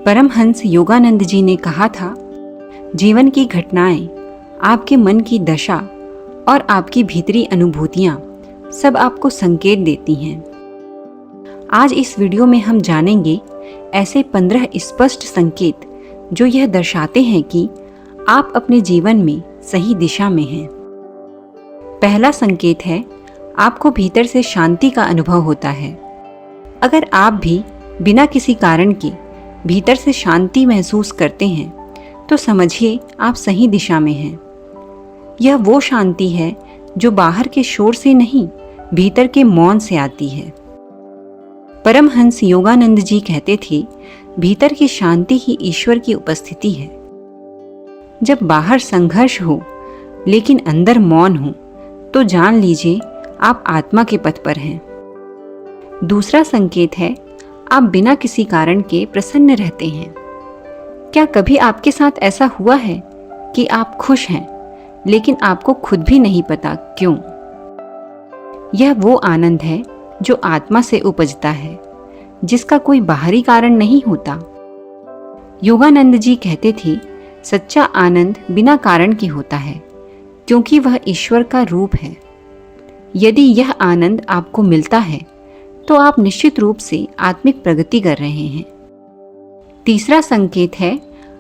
परमहंस योगानंद जी ने कहा था, जीवन की घटनाएं, आपके मन की दशा और आपकी भीतरी अनुभूतियां सब आपको संकेत देती हैं। आज इस वीडियो में हम जानेंगे ऐसे 15 स्पष्ट संकेत जो यह दर्शाते हैं कि आप अपने जीवन में सही दिशा में हैं। पहला संकेत है, आपको भीतर से शांति का अनुभव होता है। अगर आप भी बिना किसी कारण के भीतर से शांति महसूस करते हैं तो समझिए आप सही दिशा में हैं। यह वो शांति है जो बाहर के शोर से नहीं, भीतर के मौन से आती है। परमहंस योगानंद जी कहते थे, भीतर की शांति ही ईश्वर की उपस्थिति है। जब बाहर संघर्ष हो लेकिन अंदर मौन हो तो जान लीजिए आप आत्मा के पथ पर हैं। दूसरा संकेत है, आप बिना किसी कारण के प्रसन्न रहते हैं। क्या कभी आपके साथ ऐसा हुआ है कि आप खुश हैं लेकिन आपको खुद भी नहीं पता क्यों? यह वो आनंद है जो आत्मा से उपजता है, जिसका कोई बाहरी कारण नहीं होता। योगानंद जी कहते थे, सच्चा आनंद बिना कारण के होता है क्योंकि वह ईश्वर का रूप है। यदि यह आनंद आपको मिलता है तो आप निश्चित रूप से आत्मिक प्रगति कर रहे हैं। तीसरा संकेत है,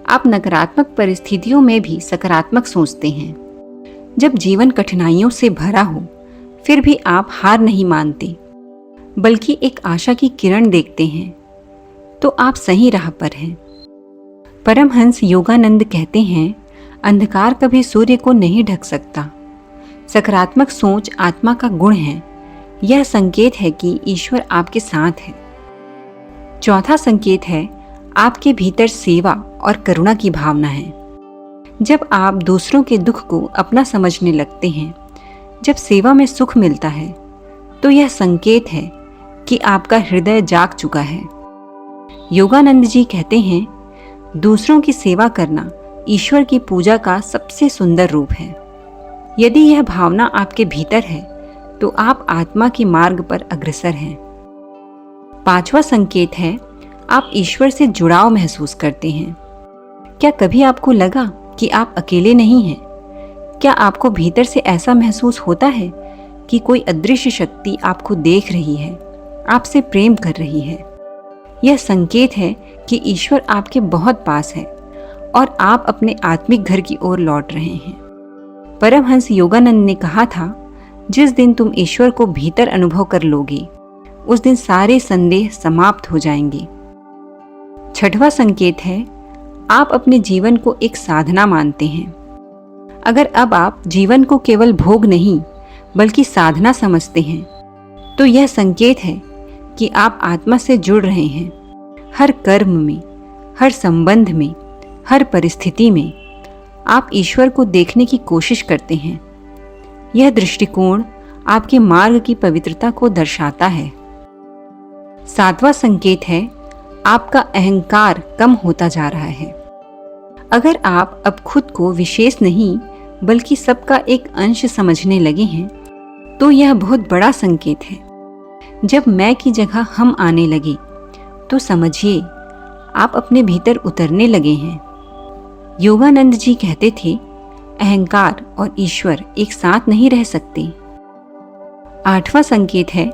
आप नकारात्मक परिस्थितियों में भी सकारात्मक सोचते हैं। जब जीवन कठिनाइयों से भरा हो फिर भी आप हार नहीं मानते बल्कि एक आशा की किरण देखते हैं तो आप सही राह पर हैं। परमहंस योगानंद कहते हैं, अंधकार कभी सूर्य को नहीं ढक सकता। सकारात्मक सोच आत्मा का गुण है। यह संकेत है कि ईश्वर आपके साथ है। चौथा संकेत है, आपके भीतर सेवा और करुणा की भावना है। जब आप दूसरों के दुख को अपना समझने लगते हैं, जब सेवा में सुख मिलता है, तो यह संकेत है कि आपका हृदय जाग चुका है। योगानंद जी कहते हैं, दूसरों की सेवा करना ईश्वर की पूजा का सबसे सुंदर रूप है। यदि यह भावना आपके भीतर है तो आप आत्मा के मार्ग पर अग्रसर हैं। पांचवा संकेत है, आप ईश्वर से जुड़ाव महसूस करते हैं। क्या कभी आपको लगा कि आप अकेले नहीं हैं? क्या आपको भीतर से ऐसा महसूस होता है कि कोई अदृश्य शक्ति आपको देख रही है, आपसे प्रेम कर रही है? यह संकेत है कि ईश्वर आपके बहुत पास है और आप अपने आत्मिक घर की ओर लौट रहे हैं। परमहंस योगानंद ने कहा था, जिस दिन तुम ईश्वर को भीतर अनुभव कर लोगे उस दिन सारे संदेह समाप्त हो जाएंगे। छठवां संकेत है, आप अपने जीवन को एक साधना मानते हैं। अगर अब आप जीवन को केवल भोग नहीं बल्कि साधना समझते हैं तो यह संकेत है कि आप आत्मा से जुड़ रहे हैं। हर कर्म में, हर संबंध में, हर परिस्थिति में आप ईश्वर को देखने की कोशिश करते हैं। यह दृष्टिकोण आपके मार्ग की पवित्रता को दर्शाता है। सातवां संकेत है, आपका अहंकार कम होता जा रहा है। अगर आप अब खुद को विशेष नहीं बल्कि सबका एक अंश समझने लगे हैं तो यह बहुत बड़ा संकेत है। जब मैं की जगह हम आने लगे तो समझिए आप अपने भीतर उतरने लगे हैं। योगानंद जी कहते थे, अहंकार और ईश्वर एक साथ नहीं रह सकते। आठवां संकेत है,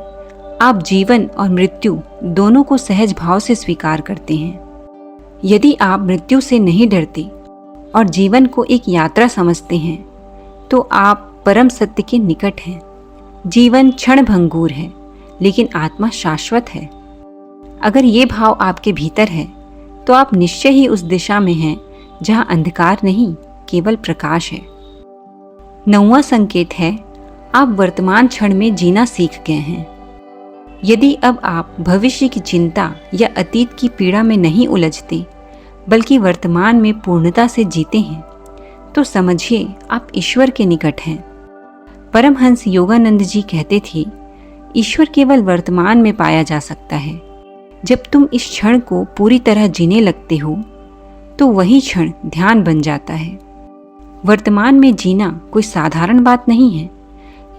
आप जीवन और मृत्यु दोनों को सहज भाव से स्वीकार करते हैं। यदि आप मृत्यु से नहीं डरते और जीवन को एक यात्रा समझते हैं तो आप परम सत्य के निकट हैं। जीवन क्षणभंगुर है लेकिन आत्मा शाश्वत है। अगर ये भाव आपके भीतर है तो आप निश्चय ही उस दिशा में हैं जहां अंधकार नहीं, केवल प्रकाश है। नौवां संकेत है, आप वर्तमान क्षण में जीना सीख गए हैं। यदि अब आप भविष्य की चिंता या अतीत की पीड़ा में नहीं उलझते बल्कि वर्तमान में पूर्णता से जीते हैं तो समझिए आप ईश्वर के निकट हैं। परमहंस योगानंद जी कहते थे, ईश्वर केवल वर्तमान में पाया जा सकता है। जब तुम इस क्षण को पूरी तरह जीने लगते हो तो वही क्षण ध्यान बन जाता है। वर्तमान में जीना कोई साधारण बात नहीं है।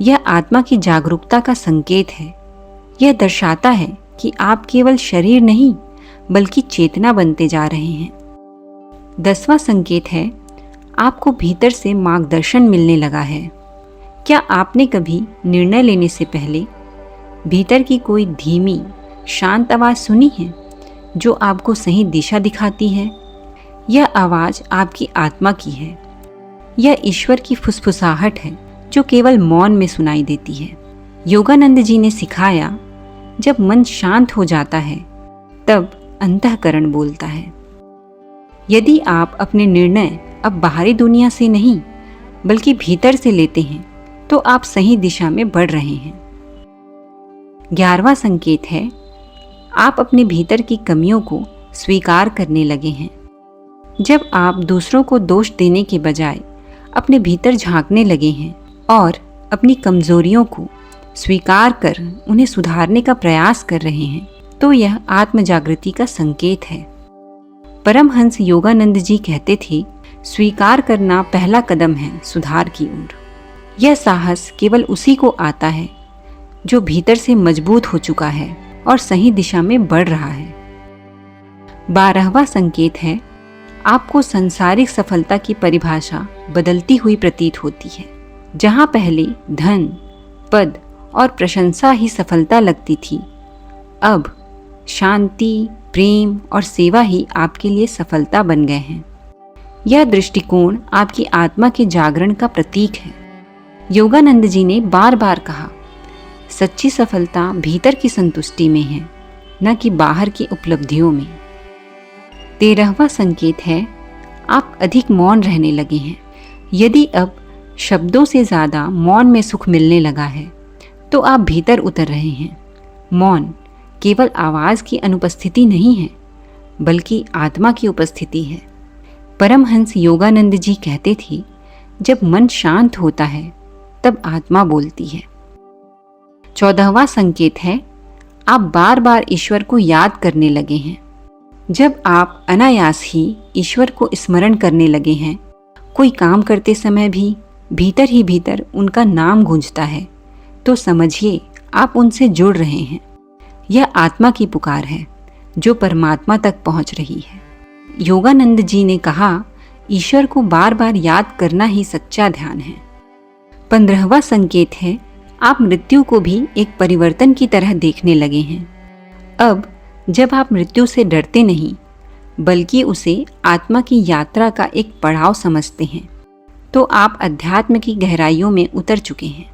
यह आत्मा की जागरूकता का संकेत है। यह दर्शाता है कि आप केवल शरीर नहीं बल्कि चेतना बनते जा रहे हैं। 10वां संकेत है, आपको भीतर से मार्गदर्शन मिलने लगा है। क्या आपने कभी निर्णय लेने से पहले भीतर की कोई धीमी शांत आवाज़ सुनी है जो आपको सही दिशा दिखाती है? यह आवाज़ आपकी आत्मा की है। यह ईश्वर की फुसफुसाहट है जो केवल मौन में सुनाई देती है। योगानंद जी ने सिखाया, जब मन शांत हो जाता है तब अंतःकरण बोलता है। यदि आप अपने निर्णय अब बाहरी दुनिया से नहीं बल्कि भीतर से लेते हैं तो आप सही दिशा में बढ़ रहे हैं। 11वां संकेत है, आप अपने भीतर की कमियों को स्वीकार करने लगे हैं। जब आप दूसरों को दोष देने के बजाय अपने भीतर झांकने लगे हैं और अपनी कमजोरियों को स्वीकार कर उन्हें सुधारने का प्रयास कर रहे हैं, तो यह आत्म जागृति का संकेत है। परमहंस योगानंद जी कहते थे, स्वीकार करना पहला कदम है सुधार की ओर। यह साहस केवल उसी को आता है जो भीतर से मजबूत हो चुका है और सही दिशा में बढ़ रहा है। 12वां संकेत है, आपको सांसारिक सफलता की परिभाषा बदलती हुई प्रतीत होती है। जहां पहले धन, पद और प्रशंसा ही सफलता लगती थी, अब शांति, प्रेम और सेवा ही आपके लिए सफलता बन गए हैं। यह दृष्टिकोण आपकी आत्मा के जागरण का प्रतीक है। योगानंद जी ने बार बार कहा, सच्ची सफलता भीतर की संतुष्टि में है, न कि बाहर की उपलब्धियों में। 13वां संकेत है, आप अधिक मौन रहने लगे हैं। यदि अब शब्दों से ज़्यादा मौन में सुख मिलने लगा है तो आप भीतर उतर रहे हैं। मौन केवल आवाज़ की अनुपस्थिति नहीं है बल्कि आत्मा की उपस्थिति है। परमहंस योगानंद जी कहते थे, जब मन शांत होता है तब आत्मा बोलती है। 14वां संकेत है, आप बार बार ईश्वर को याद करने लगे हैं। जब आप अनायास ही ईश्वर को स्मरण करने लगे हैं, कोई काम करते समय भी भीतर ही भीतर उनका नाम गूंजता है, तो समझिए आप उनसे जुड़ रहे हैं। यह आत्मा की पुकार है जो परमात्मा तक पहुंच रही है। योगानंद जी ने कहा, ईश्वर को बार बार याद करना ही सच्चा ध्यान है। 15वां संकेत है, आप मृत्यु को भी एक परिवर्तन की तरह देखने लगे हैं। अब जब आप मृत्यु से डरते नहीं बल्कि उसे आत्मा की यात्रा का एक पड़ाव समझते हैं, तो आप अध्यात्म की गहराइयों में उतर चुके हैं।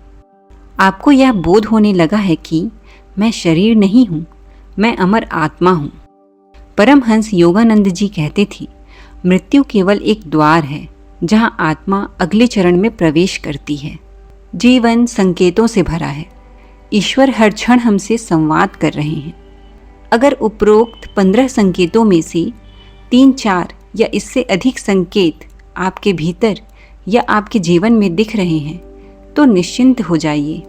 आपको यह बोध होने लगा है कि मैं शरीर नहीं हूँ, मैं अमर आत्मा हूँ। परमहंस योगानंद जी कहते थे, मृत्यु केवल एक द्वार है जहाँ आत्मा अगले चरण में प्रवेश करती है। जीवन संकेतों से भरा है। ईश्वर हर क्षण हमसे संवाद कर रहे हैं। अगर उपरोक्त 15 संकेतों में से 3-4 या इससे अधिक संकेत आपके भीतर या आपके जीवन में दिख रहे हैं, तो निश्चिंत हो जाइए,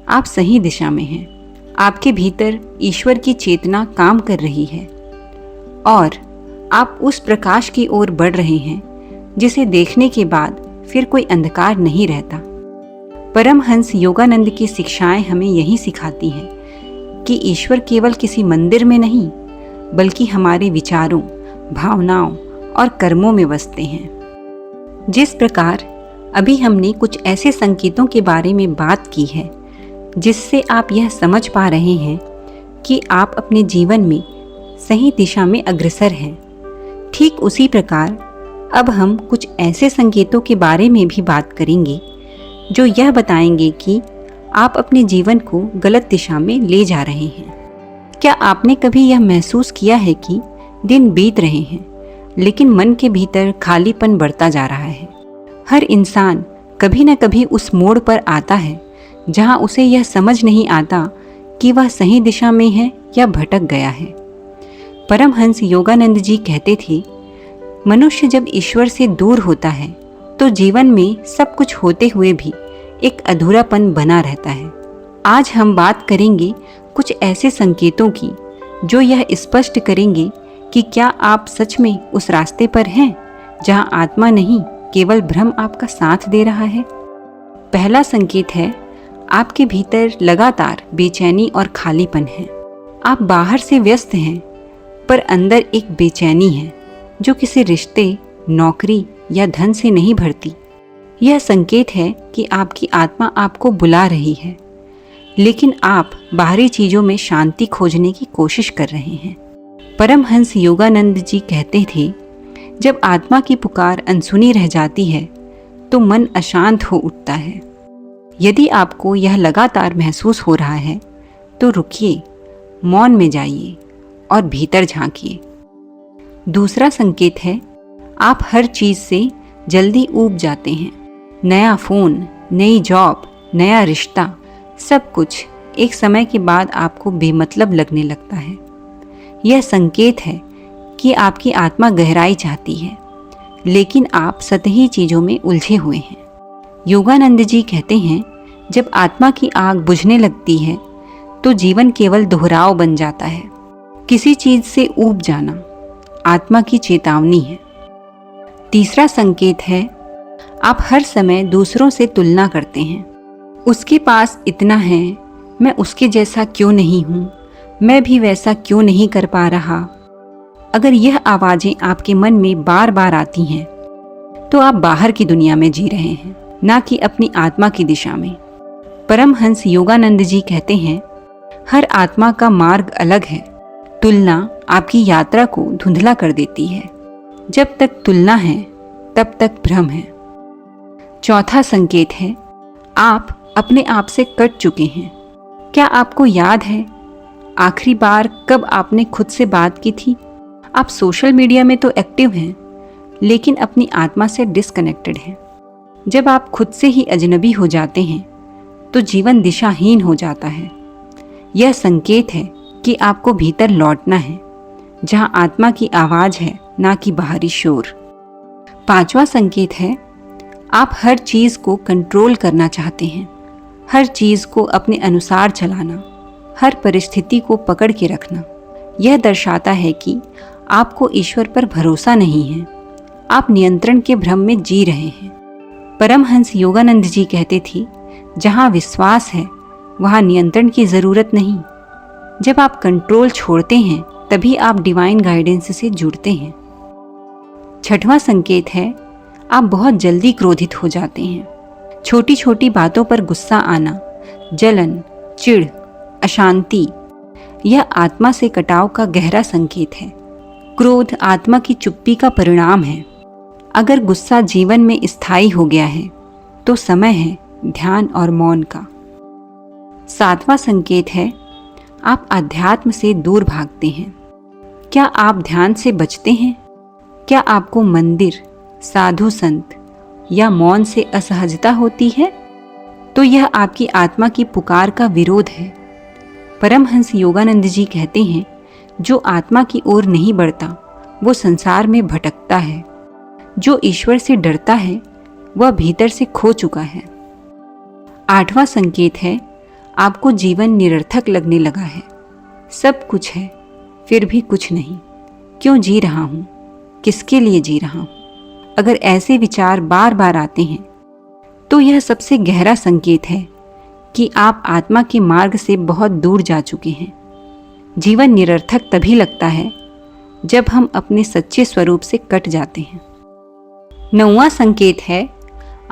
आप सही दिशा में हैं। आपके भीतर ईश्वर की चेतना काम कर रही है और आप उस प्रकाश की ओर बढ़ रहे हैं जिसे देखने के बाद फिर कोई अंधकार नहीं रहता। परमहंस योगानंद की शिक्षाएं हमें यही सिखाती हैं कि ईश्वर केवल किसी मंदिर में नहीं बल्कि हमारे विचारों, भावनाओं और कर्मों में बसते हैं। जिस प्रकार अभी हमने कुछ ऐसे संकेतों के बारे में बात की है जिससे आप यह समझ पा रहे हैं कि आप अपने जीवन में सही दिशा में अग्रसर हैं, ठीक उसी प्रकार अब हम कुछ ऐसे संकेतों के बारे में भी बात करेंगे जो यह बताएंगे कि आप अपने जीवन को गलत दिशा में ले जा रहे हैं। क्या आपने कभी यह महसूस किया है कि दिन बीत रहे हैं लेकिन मन के भीतर खालीपन बढ़ता जा रहा है? हर इंसान कभी न कभी उस मोड़ पर आता है जहां उसे यह समझ नहीं आता कि वह सही दिशा में है या भटक गया है। परमहंस योगानंद जी कहते थे, मनुष्य जब ईश्वर से दूर होता है तो जीवन में सब कुछ होते हुए भी एक अधूरापन बना रहता है। आज हम बात करेंगे कुछ ऐसे संकेतों की जो यह स्पष्ट करेंगे कि क्या आप सच में उस रास्ते पर हैं जहां आत्मा नहीं केवल भ्रम आपका साथ दे रहा है। पहला संकेत है, आपके भीतर लगातार बेचैनी और खालीपन है। आप बाहर से व्यस्त हैं पर अंदर एक बेचैनी है जो किसी रिश्ते, नौकरी या धन से नहीं भरती। यह संकेत है कि आपकी आत्मा आपको बुला रही है, लेकिन आप बाहरी चीजों में शांति खोजने की कोशिश कर रहे हैं। परमहंस योगानंद जी कहते थे, जब आत्मा की पुकार अनसुनी रह जाती है तो मन अशांत हो उठता है। यदि आपको यह लगातार महसूस हो रहा है तो रुकिए, मौन में जाइए और भीतर झांकिए। दूसरा संकेत है, आप हर चीज से जल्दी ऊब जाते हैं। नया फोन, नई जॉब, नया रिश्ता, सब कुछ एक समय के बाद आपको बेमतलब लगने लगता है। यह संकेत है कि आपकी आत्मा गहराई चाहती है, लेकिन आप सतही चीजों में उलझे हुए हैं। योगानंद जी कहते हैं, जब आत्मा की आग बुझने लगती है तो जीवन केवल दोहराव बन जाता है। किसी चीज से ऊब जाना आत्मा की चेतावनी है। तीसरा संकेत है, आप हर समय दूसरों से तुलना करते हैं। उसके पास इतना है, मैं उसके जैसा क्यों नहीं हूँ, मैं भी वैसा क्यों नहीं कर पा रहा। अगर यह आवाजें आपके मन में बार बार आती हैं तो आप बाहर की दुनिया में जी रहे हैं, ना कि अपनी आत्मा की दिशा में। परमहंस योगानंद जी कहते हैं, हर आत्मा का मार्ग अलग है। तुलना आपकी यात्रा को धुंधला कर देती है। जब तक तुलना है तब तक भ्रम है। चौथा संकेत है, आप अपने आप से कट चुके हैं। क्या आपको याद है आखिरी बार कब आपने खुद से बात की थी? आप सोशल मीडिया में तो एक्टिव हैं, लेकिन अपनी आत्मा से डिस्कनेक्टेड हैं। जब आप खुद से ही अजनबी हो जाते हैं तो जीवन दिशाहीन हो जाता है। यह संकेत है कि आपको भीतर लौटना है, जहां आत्मा की आवाज है, ना कि बाहरी शोर। पांचवा संकेत है, आप हर चीज को कंट्रोल करना चाहते हैं, हर चीज को अपने अनुसार चलाना, हर परिस्थिति को पकड़ के रखना। यह दर्शाता है कि आपको ईश्वर पर भरोसा नहीं है। आप नियंत्रण के भ्रम में जी रहे हैं। परमहंस योगानंद जी कहते थे, जहां विश्वास है वहां नियंत्रण की जरूरत नहीं। जब आप कंट्रोल छोड़ते हैं तभी आप डिवाइन गाइडेंस से जुड़ते हैं। छठवां संकेत है, आप बहुत जल्दी क्रोधित हो जाते हैं। छोटी छोटी बातों पर गुस्सा आना, जलन, चिढ़, अशांति, यह आत्मा से कटाव का गहरा संकेत है। क्रोध आत्मा की चुप्पी का परिणाम है। अगर गुस्सा जीवन में स्थायी हो गया है तो समय है ध्यान और मौन का। सातवां संकेत है, आप अध्यात्म से दूर भागते हैं। क्या आप ध्यान से बचते हैं? क्या आपको मंदिर, साधु संत या मौन से असहजता होती है? तो यह आपकी आत्मा की पुकार का विरोध है। परमहंस योगानंद जी कहते हैं, जो आत्मा की ओर नहीं बढ़ता वो संसार में भटकता है। जो ईश्वर से डरता है वह भीतर से खो चुका है। आठवां संकेत है, आपको जीवन निरर्थक लगने लगा है। सब कुछ है फिर भी कुछ नहीं। क्यों जी रहा हूँ? किसके लिए जी रहा हूँ? अगर ऐसे विचार बार बार आते हैं तो यह सबसे गहरा संकेत है कि आप आत्मा के मार्ग से बहुत दूर जा चुके हैं। जीवन निरर्थक तभी लगता है जब हम अपने सच्चे स्वरूप से कट जाते हैं। 9वां संकेत है,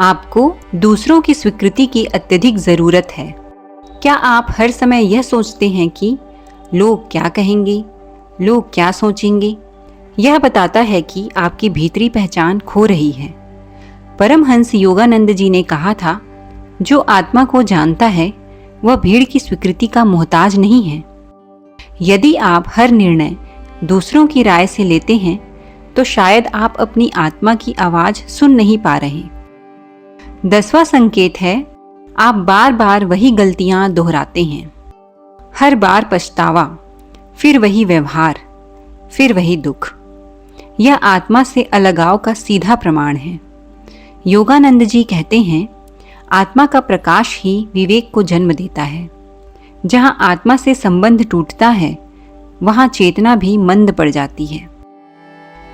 आपको दूसरों की स्वीकृति की अत्यधिक जरूरत है। क्या आप हर समय यह सोचते हैं कि लोग क्या कहेंगे, लोग क्या सोचेंगे? यह बताता है कि आपकी भीतरी पहचान खो रही है। परमहंस योगानंद जी ने कहा था, जो आत्मा को जानता है वह भीड़ की स्वीकृति का मोहताज नहीं है। यदि आप हर निर्णय दूसरों की राय से लेते हैं तो शायद आप अपनी आत्मा की आवाज सुन नहीं पा रहे। 10वां संकेत है, आप बार बार वही गलतियां दोहराते हैं। हर बार पछतावा, फिर वही व्यवहार, फिर वही दुख। यह आत्मा से अलगाव का सीधा प्रमाण है। योगानंद जी कहते हैं, आत्मा का प्रकाश ही विवेक को जन्म देता है। जहां आत्मा से संबंध टूटता है वहां चेतना भी मंद पड़ जाती है।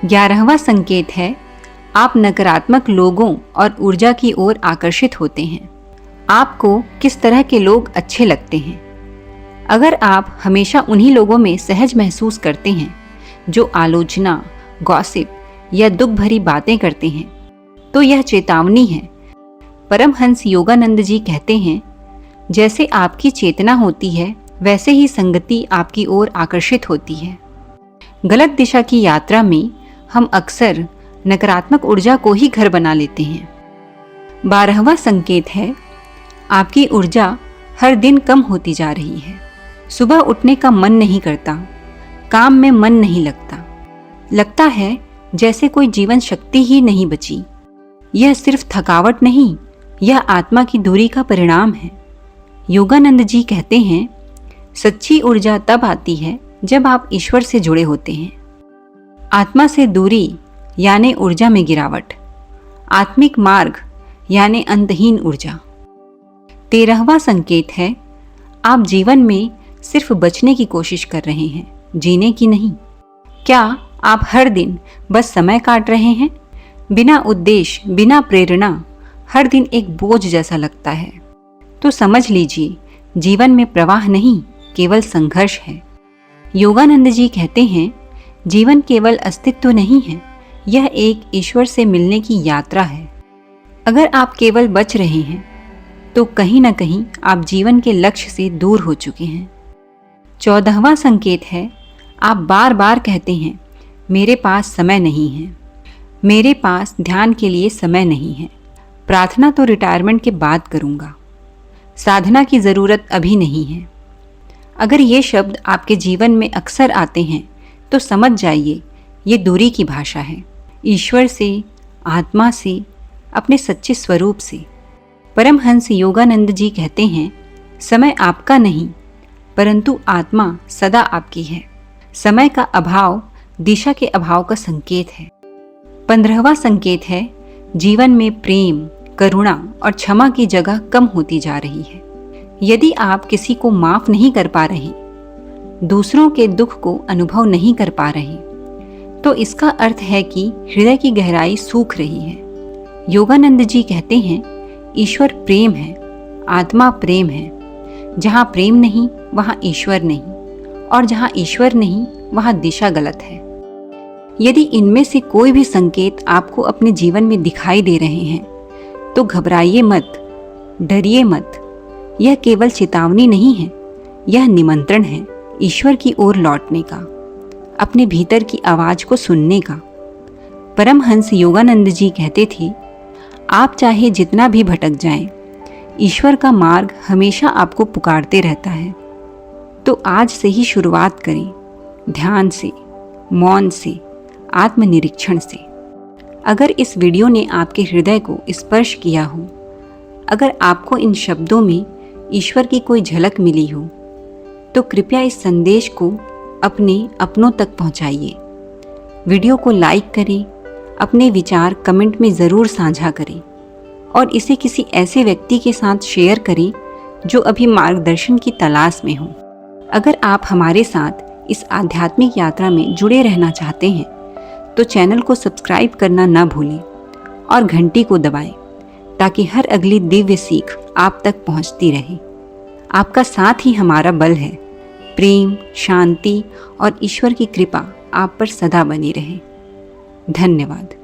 11वां संकेत है, आप नकारात्मक लोगों और ऊर्जा की ओर आकर्षित होते हैं। आपको किस तरह के लोग अच्छे लगते हैं? अगर आप हमेशा उन्हीं लोगों में सहज महसूस करते हैं जो आलोचना, गॉसिप या दुख भरी बातें करते हैं, तो यह चेतावनी है। परमहंस योगानंद जी कहते हैं, जैसे आपकी चेतना होती है वैसे ही संगति आपकी ओर आकर्षित होती है। गलत दिशा की यात्रा में हम अक्सर नकारात्मक ऊर्जा को ही घर बना लेते हैं। 12वां संकेत है, आपकी ऊर्जा हर दिन कम होती जा रही है। सुबह उठने का मन नहीं करता, काम में मन नहीं लगता है जैसे कोई जीवन शक्ति ही नहीं बची। यह सिर्फ थकावट नहीं, यह आत्मा की दूरी का परिणाम है। योगानंद जी कहते हैं, सच्ची ऊर्जा तब आती है जब आप ईश्वर से जुड़े होते हैं। आत्मा से दूरी यानी ऊर्जा में गिरावट, आत्मिक मार्ग यानी अंतहीन ऊर्जा। 13वां संकेत है, आप जीवन में सिर्फ बचने की कोशिश कर रहे हैं, जीने की नहीं। क्या आप हर दिन बस समय काट रहे हैं? बिना उद्देश्य, बिना प्रेरणा, हर दिन एक बोझ जैसा लगता है। तो समझ लीजिए, जीवन में प्रवाह नहीं, केवल संघर्ष है। योगानंद जी कहते हैं, जीवन केवल अस्तित्व नहीं है, यह एक ईश्वर से मिलने की यात्रा है। अगर आप केवल बच रहे हैं तो कहीं ना कहीं आप जीवन के लक्ष्य से दूर हो चुके हैं। 14वां संकेत है, आप बार बार कहते हैं, मेरे पास समय नहीं है, मेरे पास ध्यान के लिए समय नहीं है, प्रार्थना तो रिटायरमेंट के बाद करूँगा, साधना की ज़रूरत अभी नहीं है। अगर ये शब्द आपके जीवन में अक्सर आते हैं तो समझ जाइए, ये दूरी की भाषा है, ईश्वर से, आत्मा से, अपने सच्चे स्वरूप से। परमहंस योगानंद जी कहते हैं, समय आपका नहीं परंतु आत्मा सदा आपकी है। समय का अभाव दिशा के अभाव का संकेत है। 15वां संकेत है, जीवन में प्रेम, करुणा और क्षमा की जगह कम होती जा रही है। यदि आप किसी को माफ नहीं कर पा रहे, दूसरों के दुख को अनुभव नहीं कर पा रहे, तो इसका अर्थ है कि हृदय की गहराई सूख रही है। योगानंद जी कहते हैं, ईश्वर प्रेम है, आत्मा प्रेम है। जहाँ प्रेम नहीं वहाँ ईश्वर नहीं, और जहाँ ईश्वर नहीं वहाँ दिशा गलत है। यदि इनमें से कोई भी संकेत आपको अपने जीवन में दिखाई दे रहे हैं तो घबराइए मत, डरिए मत। यह केवल चेतावनी नहीं है, यह निमंत्रण है ईश्वर की ओर लौटने का, अपने भीतर की आवाज को सुनने का। परमहंस योगानंद जी कहते थे, आप चाहे जितना भी भटक जाएं, ईश्वर का मार्ग हमेशा आपको पुकारते रहता है। तो आज से ही शुरुआत करें, ध्यान से, मौन से, आत्मनिरीक्षण से। अगर इस वीडियो ने आपके हृदय को स्पर्श किया हो, अगर आपको इन शब्दों में ईश्वर की कोई झलक मिली हो, तो कृपया इस संदेश को अपने अपनों तक पहुंचाइए। वीडियो को लाइक करें, अपने विचार कमेंट में ज़रूर साझा करें और इसे किसी ऐसे व्यक्ति के साथ शेयर करें जो अभी मार्गदर्शन की तलाश में हो। अगर आप हमारे साथ इस आध्यात्मिक यात्रा में जुड़े रहना चाहते हैं तो चैनल को सब्सक्राइब करना ना भूलें और घंटी को दबाएं ताकि हर अगली दिव्य सीख आप तक पहुंचती रहे। आपका साथ ही हमारा बल है। प्रेम, शांति और ईश्वर की कृपा आप पर सदा बनी रहे। धन्यवाद।